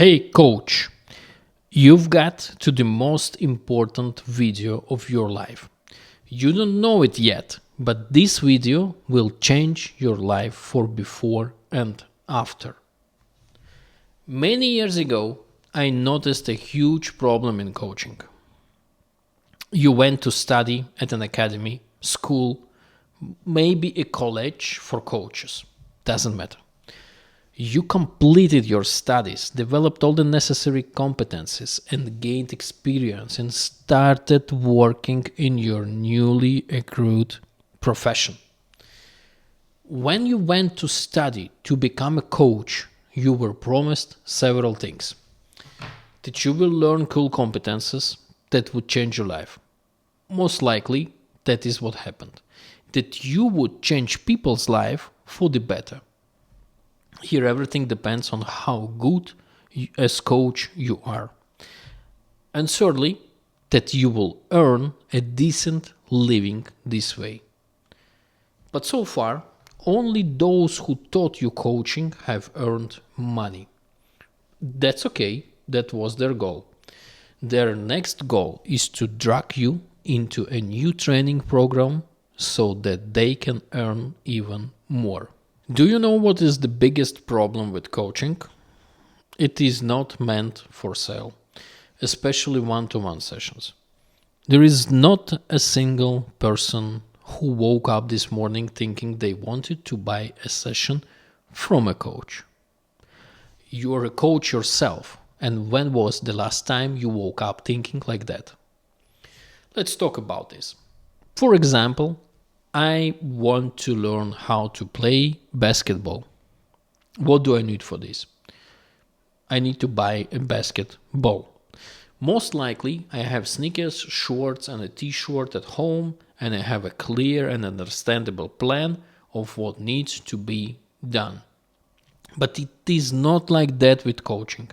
Hey coach, you've got to the most important video of your life. You don't know it yet, but this video will change your life for before and after. Many years ago, I noticed a huge problem in coaching. You went to study at an academy, school, maybe a college for coaches. Doesn't matter. You completed your studies, developed all the necessary competencies, and gained experience and started working in your newly accrued profession. When you went to study to become a coach, you were promised several things. That you will learn cool competences that would change your life. Most likely, that is what happened. That you would change people's life for the better. Here everything depends on how good as coach you are. And thirdly, that you will earn a decent living this way. But so far, only those who taught you coaching have earned money. That's okay, that was their goal. Their next goal is to drag you into a new training program so that they can earn even more. Do you know what is the biggest problem with coaching? It is not meant for sale, especially one-to-one sessions. There is not a single person who woke up this morning thinking they wanted to buy a session from a coach. You are a coach yourself, and when was the last time you woke up thinking like that? Let's talk about this. For example, I want to learn how to play basketball. What do I need for this? I need to buy a basketball. Most likely, I have sneakers, shorts, and a t-shirt at home, and I have a clear and understandable plan of what needs to be done. But it is not like that with coaching.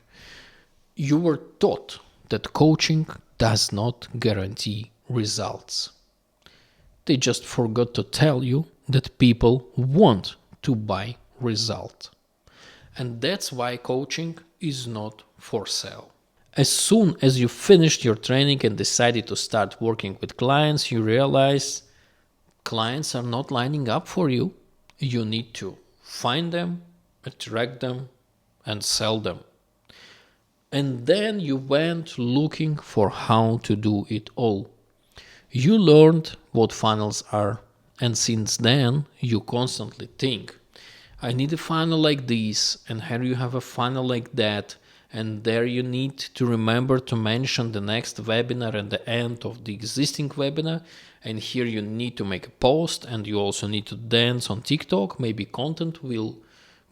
You were taught that coaching does not guarantee results. They just forgot to tell you that people want to buy results. And that's why coaching is not for sale. As soon as you finished your training and decided to start working with clients, you realize clients are not lining up for you. You need to find them, attract them, and sell them. And then you went looking for how to do it all. You learned what funnels are, and since then you constantly think, I need a funnel like this, and here you have a funnel like that, and there you need to remember to mention the next webinar at the end of the existing webinar, and here you need to make a post, and you also need to dance on TikTok. Maybe content will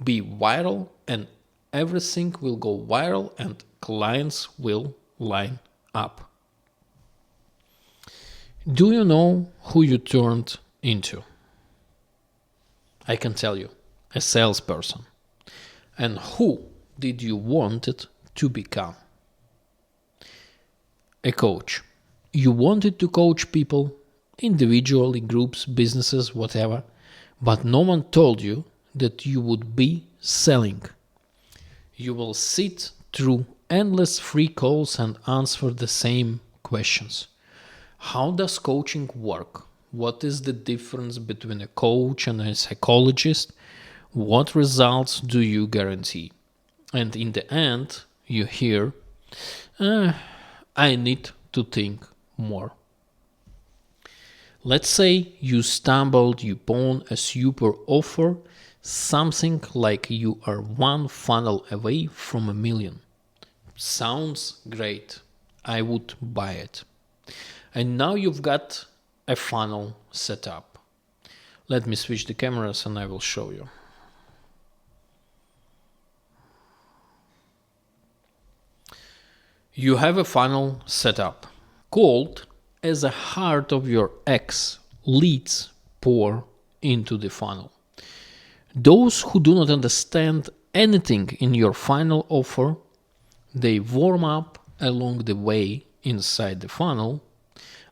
be viral, and everything will go viral, and clients will line up. Do you know who you turned into? I can tell you, a salesperson. And who did you want it to become? A coach. You wanted to coach people, individually, groups, businesses, whatever, but no one told you that you would be selling. You will sit through endless free calls and answer the same questions. How does coaching work? What is the difference between a coach and a psychologist? What results do you guarantee? And in the end, you hear, I need to think more. Let's say you stumbled upon a super offer, something like you are one funnel away from 1 million. Sounds great. I would buy it. And now you've got a funnel set up. Let me switch the cameras and I will show you. You have a funnel set up called as a heart of your X leads pour into the funnel. Those who do not understand anything in your final offer, they warm up along the way inside the funnel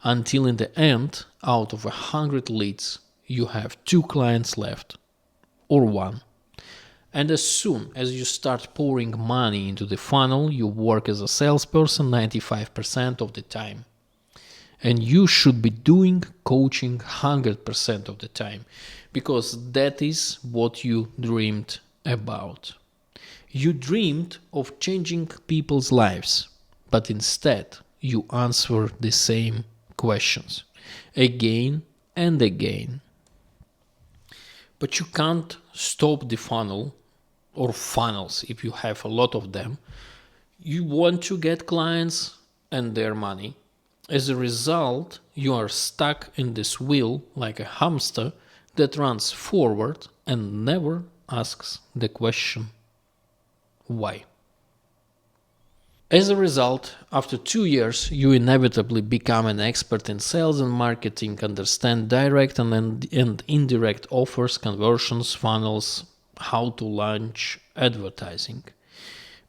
until in the end, out of 100 leads, you have 2 clients left, or 1. And as soon as you start pouring money into the funnel, you work as a salesperson 95% of the time. And you should be doing coaching 100% of the time, because that is what you dreamed about. You dreamed of changing people's lives, but instead you answer the same questions again and again. But you can't stop the funnel or funnels if you have a lot of them. You want to get clients and their money. As a result, you are stuck in this wheel like a hamster that runs forward and never asks the question, why? As a result, after 2 years, you inevitably become an expert in sales and marketing, understand direct and indirect offers, conversions, funnels, how to launch advertising.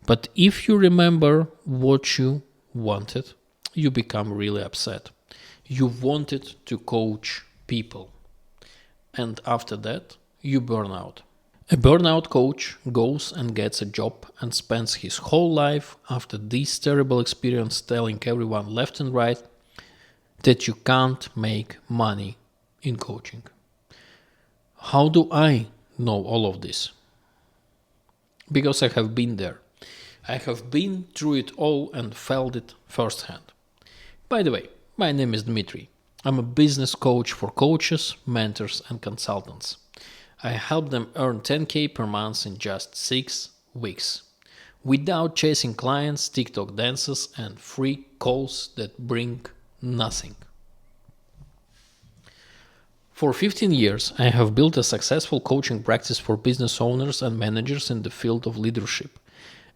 But if you remember what you wanted, you become really upset. You wanted to coach people. And after that, you burn out. A burnout coach goes and gets a job and spends his whole life after this terrible experience telling everyone left and right that you can't make money in coaching. How do I know all of this? Because I have been there. I have been through it all and felt it firsthand. By the way, my name is Dmitry. I'm a business coach for coaches, mentors, and consultants. I help them earn 10K per month in just 6 weeks, without chasing clients, TikTok dances, and free calls that bring nothing. For 15 years, I have built a successful coaching practice for business owners and managers in the field of leadership.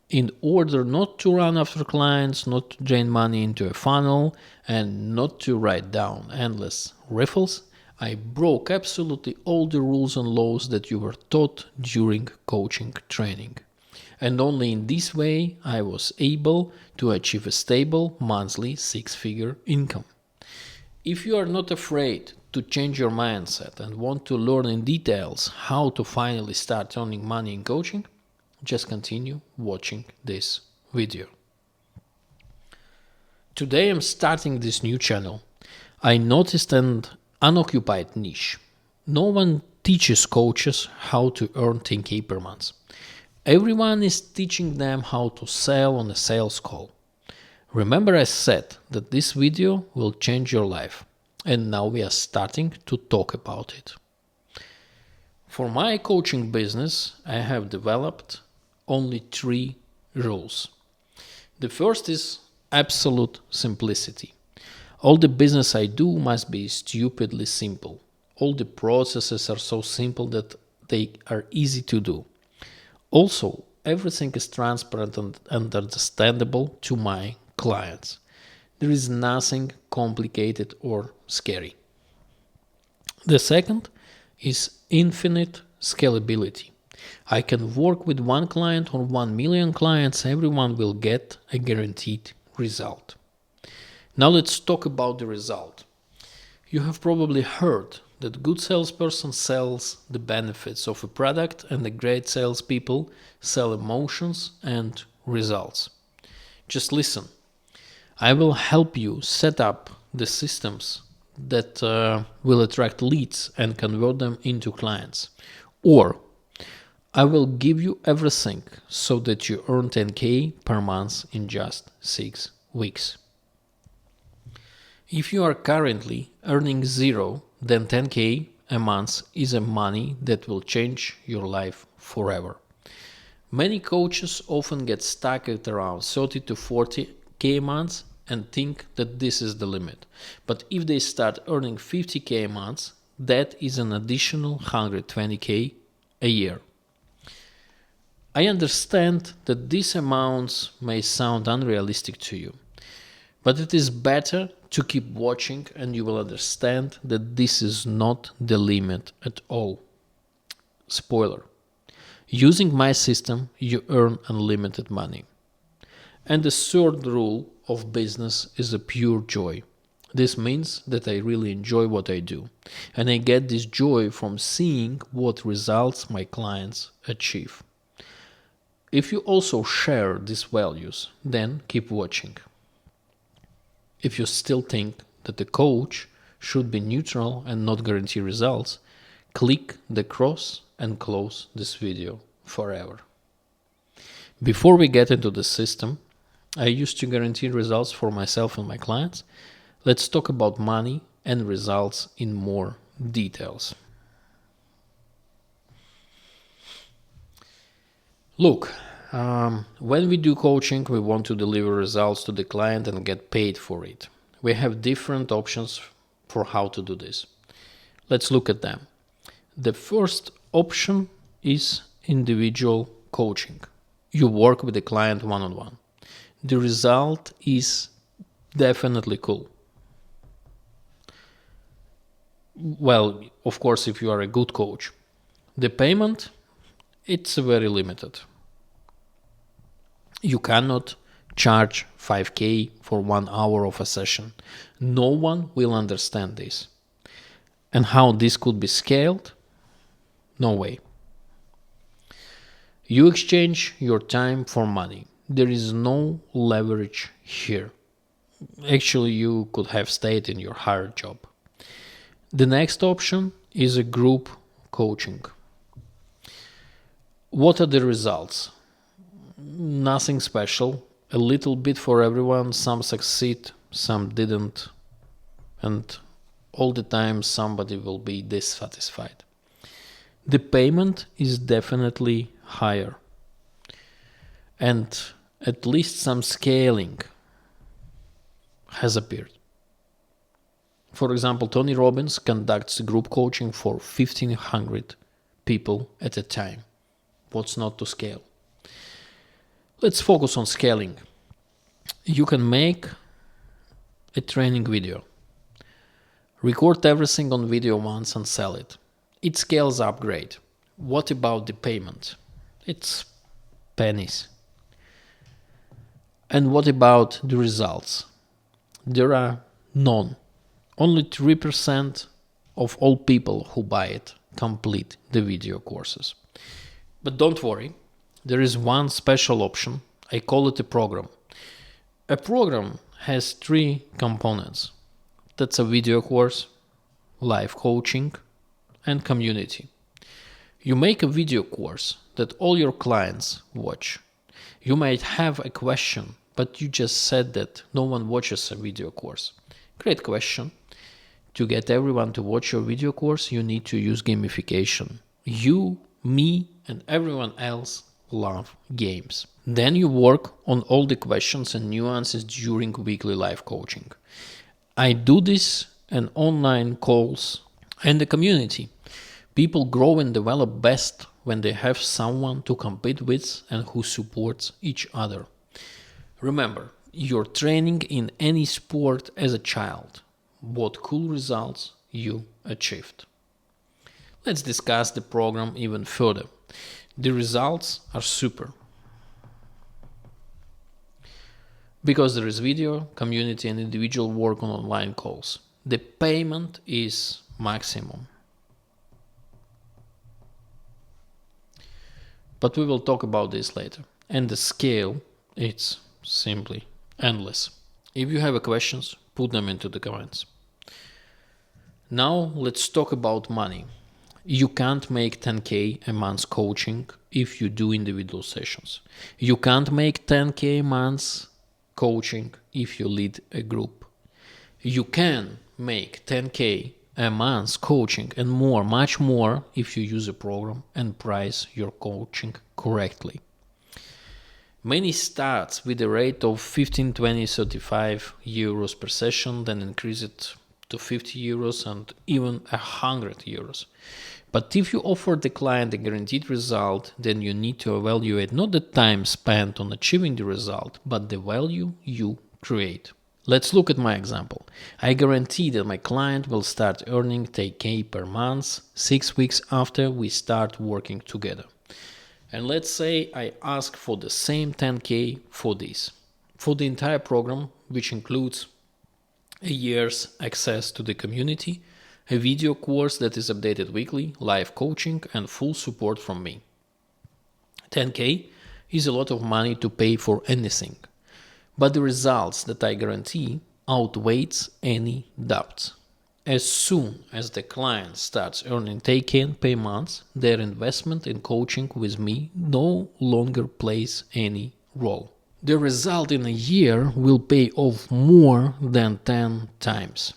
In order not to run after clients, not to drain money into a funnel, and not to write down endless riffles, I broke absolutely all the rules and laws that you were taught during coaching training. And only in this way I was able to achieve a stable monthly 6-figure income. If you are not afraid to change your mindset and want to learn in details how to finally start earning money in coaching, just continue watching this video. Today I'm starting this new channel. I noticed an unoccupied niche. No one teaches coaches how to earn 10K per month. Everyone is teaching them how to sell on a sales call. Remember, I said that this video will change your life, and now we are starting to talk about it. For my coaching business, I have developed only 3 rules. The first is absolute simplicity. All the business I do must be stupidly simple. All the processes are so simple that they are easy to do. Also, everything is transparent and understandable to my clients. There is nothing complicated or scary. The second is infinite scalability. I can work with 1 client or 1 million clients. Everyone will get a guaranteed result. Now let's talk about the result. You have probably heard that a good salesperson sells the benefits of a product, and the great salespeople sell emotions and results. Just listen. I will help you set up the systems that will attract leads and convert them into clients. Or I will give you everything so that you earn 10K per month in just 6 weeks. If you are currently earning 0, then 10K a month is a money that will change your life forever. Many coaches often get stuck at around 30 to 40K a month and think that this is the limit. But if they start earning 50K a month, that is an additional 120K a year. I understand that these amounts may sound unrealistic to you, but it is better to keep watching and you will understand that this is not the limit at all. Spoiler: using my system, you earn unlimited money. And the third rule of business is a pure joy. This means that I really enjoy what I do, and I get this joy from seeing what results my clients achieve. If you also share these values, then keep watching. If you still think that the coach should be neutral and not guarantee results, click the cross and close this video forever. Before we get into the system I used to guarantee results for myself and my clients, let's talk about money and results in more details. Look, when we do coaching, we want to deliver results to the client and get paid for it. We have different options for how to do this. Let's look at them. The first option is individual coaching. You work with the client one-on-one. The result is definitely cool. Well, of course, if you are a good coach. The payment, it's very limited. You cannot charge 5K for 1 hour of a session. No one will understand this. And how this could be scaled? No way. You exchange your time for money. There is no leverage here. Actually, you could have stayed in your hard job. The next option is a group coaching. What are the results? Nothing special. A little bit for everyone. Some succeed, some didn't. And all the time somebody will be dissatisfied. The payment is definitely higher. And at least some scaling has appeared. For example, Tony Robbins conducts group coaching for 1,500 people at a time. What's not to scale? Let's focus on scaling. You can make a training video. Record everything on video once and sell it. It scales up great. What about the payment? It's pennies. And what about the results? There are none. Only 3% of all people who buy it complete the video courses. But don't worry, there is one special option. I call it a program. A program has 3 components. That's a video course, live coaching, and community. You make a video course that all your clients watch. You might have a question, but you just said that no one watches a video course. Great question. To get everyone to watch your video course, you need to use gamification. You, me, and everyone else love games. Then you work on all the questions and nuances during weekly live coaching. I do this in online calls and the community. People grow and develop best when they have someone to compete with and who supports each other. Remember, you're training in any sport as a child. What cool results you achieved. Let's discuss the program even further. The results are super. Because there is video, community, and individual work on online calls. The payment is maximum. But we will talk about this later. And the scale, it's simply endless. If you have questions, put them into the comments. Now let's talk about money. You can't make 10K a month coaching if you do individual sessions. You can't make 10K a month coaching if you lead a group. You can make 10K a month coaching and more, much more, if you use a program and price your coaching correctly. Many start with a rate of 15, 20, 35 euros per session, then increase it to 50 euros and even 100 euros. But if you offer the client a guaranteed result, then you need to evaluate not the time spent on achieving the result, but the value you create. Let's look at my example. I guarantee that my client will start earning 10K per month 6 weeks after we start working together. And let's say I ask for the same 10K for this. For the entire program, which includes a year's access to the community, a video course that is updated weekly, live coaching, and full support from me. 10K is a lot of money to pay for anything, but the results that I guarantee outweighs any doubts. As soon as the client starts earning take-in payments, their investment in coaching with me no longer plays any role. The result in a year will pay off more than 10 times.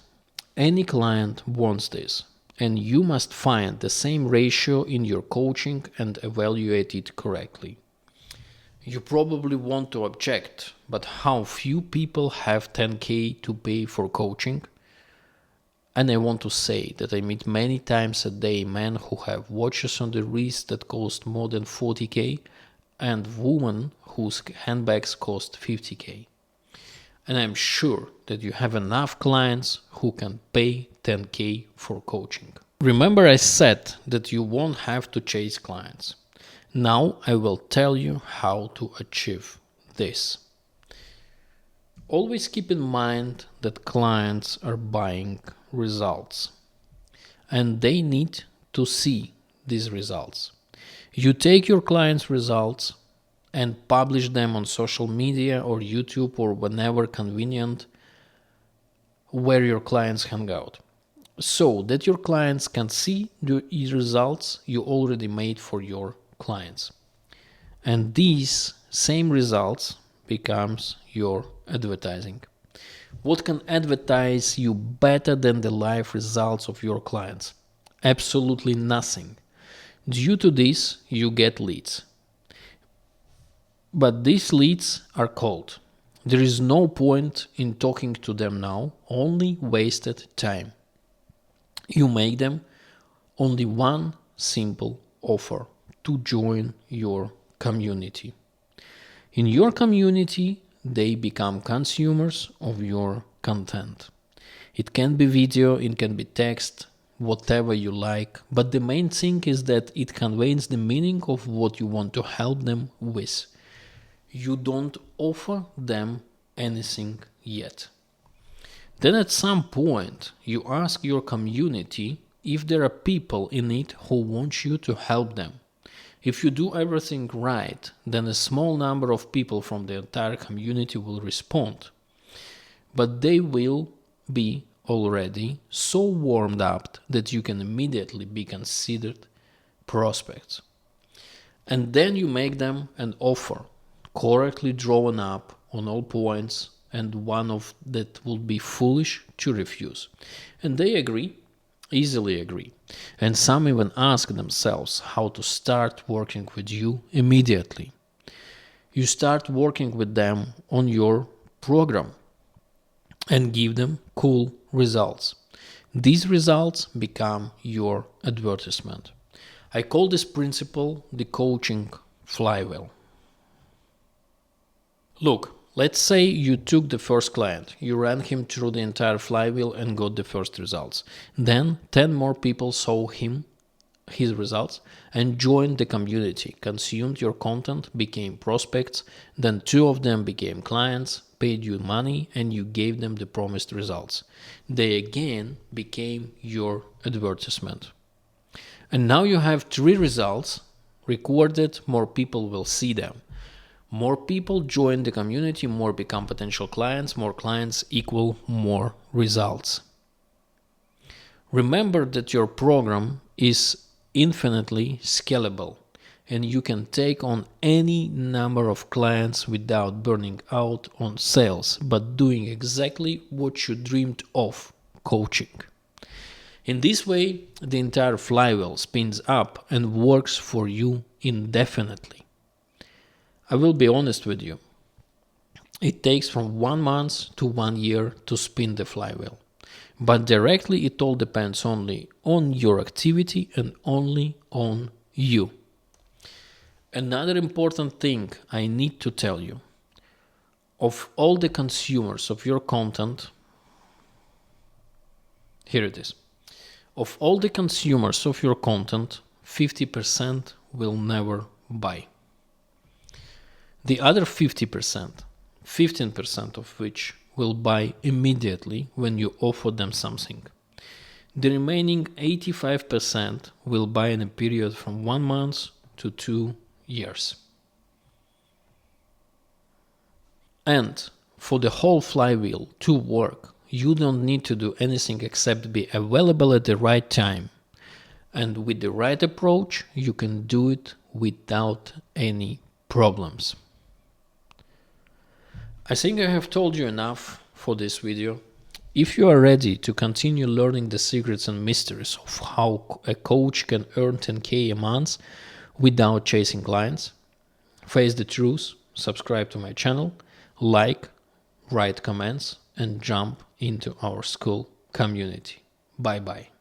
Any client wants this, and you must find the same ratio in your coaching and evaluate it correctly. You probably want to object, but how few people have 10K to pay for coaching? And I want to say that I meet many times a day men who have watches on the wrist that cost more than 40K and women whose handbags cost 50K. And I'm sure that you have enough clients who can pay 10K for coaching. Remember, I said that you won't have to chase clients. Now I will tell you how to achieve this. Always keep in mind that clients are buying results and they need to see these results. You take your clients' results and publish them on social media or YouTube or whenever convenient where your clients hang out, so that your clients can see the results you already made for your clients. And these same results becomes your advertising. What can advertise you better than the live results of your clients? Absolutely nothing. Due to this, you get leads. But these leads are cold. There is no point in talking to them now, only wasted time. You make them only one simple offer: to join your community. In your community, they become consumers of your content. It can be video, it can be text, whatever you like, but the main thing is that it conveys the meaning of what you want to help them with. You don't offer them anything yet. Then at some point, you ask your community if there are people in it who want you to help them. If you do everything right, then a small number of people from the entire community will respond. But they will be already so warmed up that you can immediately be considered prospects. And then you make them an offer, correctly drawn up on all points, and one of that would be foolish to refuse. And they agree, easily agree. And some even ask themselves how to start working with you immediately. You start working with them on your program and give them cool results. These results become your advertisement. I call this principle the Coaching Flywheel. Look, let's say you took the first client, you ran him through the entire flywheel and got the first results. Then 10 more people saw his results and joined the community, consumed your content, became prospects. Then 2 of them became clients, paid you money, and you gave them the promised results. They again became your advertisement. And now you have 3 results recorded, more people will see them. More people join the community, more become potential clients, more clients equal more results. Remember that your program is infinitely scalable and you can take on any number of clients without burning out on sales, but doing exactly what you dreamed of: coaching. In this way, the entire flywheel spins up and works for you indefinitely. I will be honest with you. It takes from 1 month to 1 year to spin the flywheel. But directly it all depends only on your activity and only on you. Another important thing I need to tell you. Of all the consumers of your content, here it is. Of all the consumers of your content, 50% will never buy. The other 50%, 15% of which will buy immediately when you offer them something. The remaining 85% will buy in a period from 1 month to 2 years. And for the whole flywheel to work, you don't need to do anything except be available at the right time. And with the right approach, you can do it without any problems. I think I have told you enough for this video. If you are ready to continue learning the secrets and mysteries of how a coach can earn 10K a month without chasing clients, face the truth, subscribe to my channel, like, write comments, and jump into our school community. Bye bye.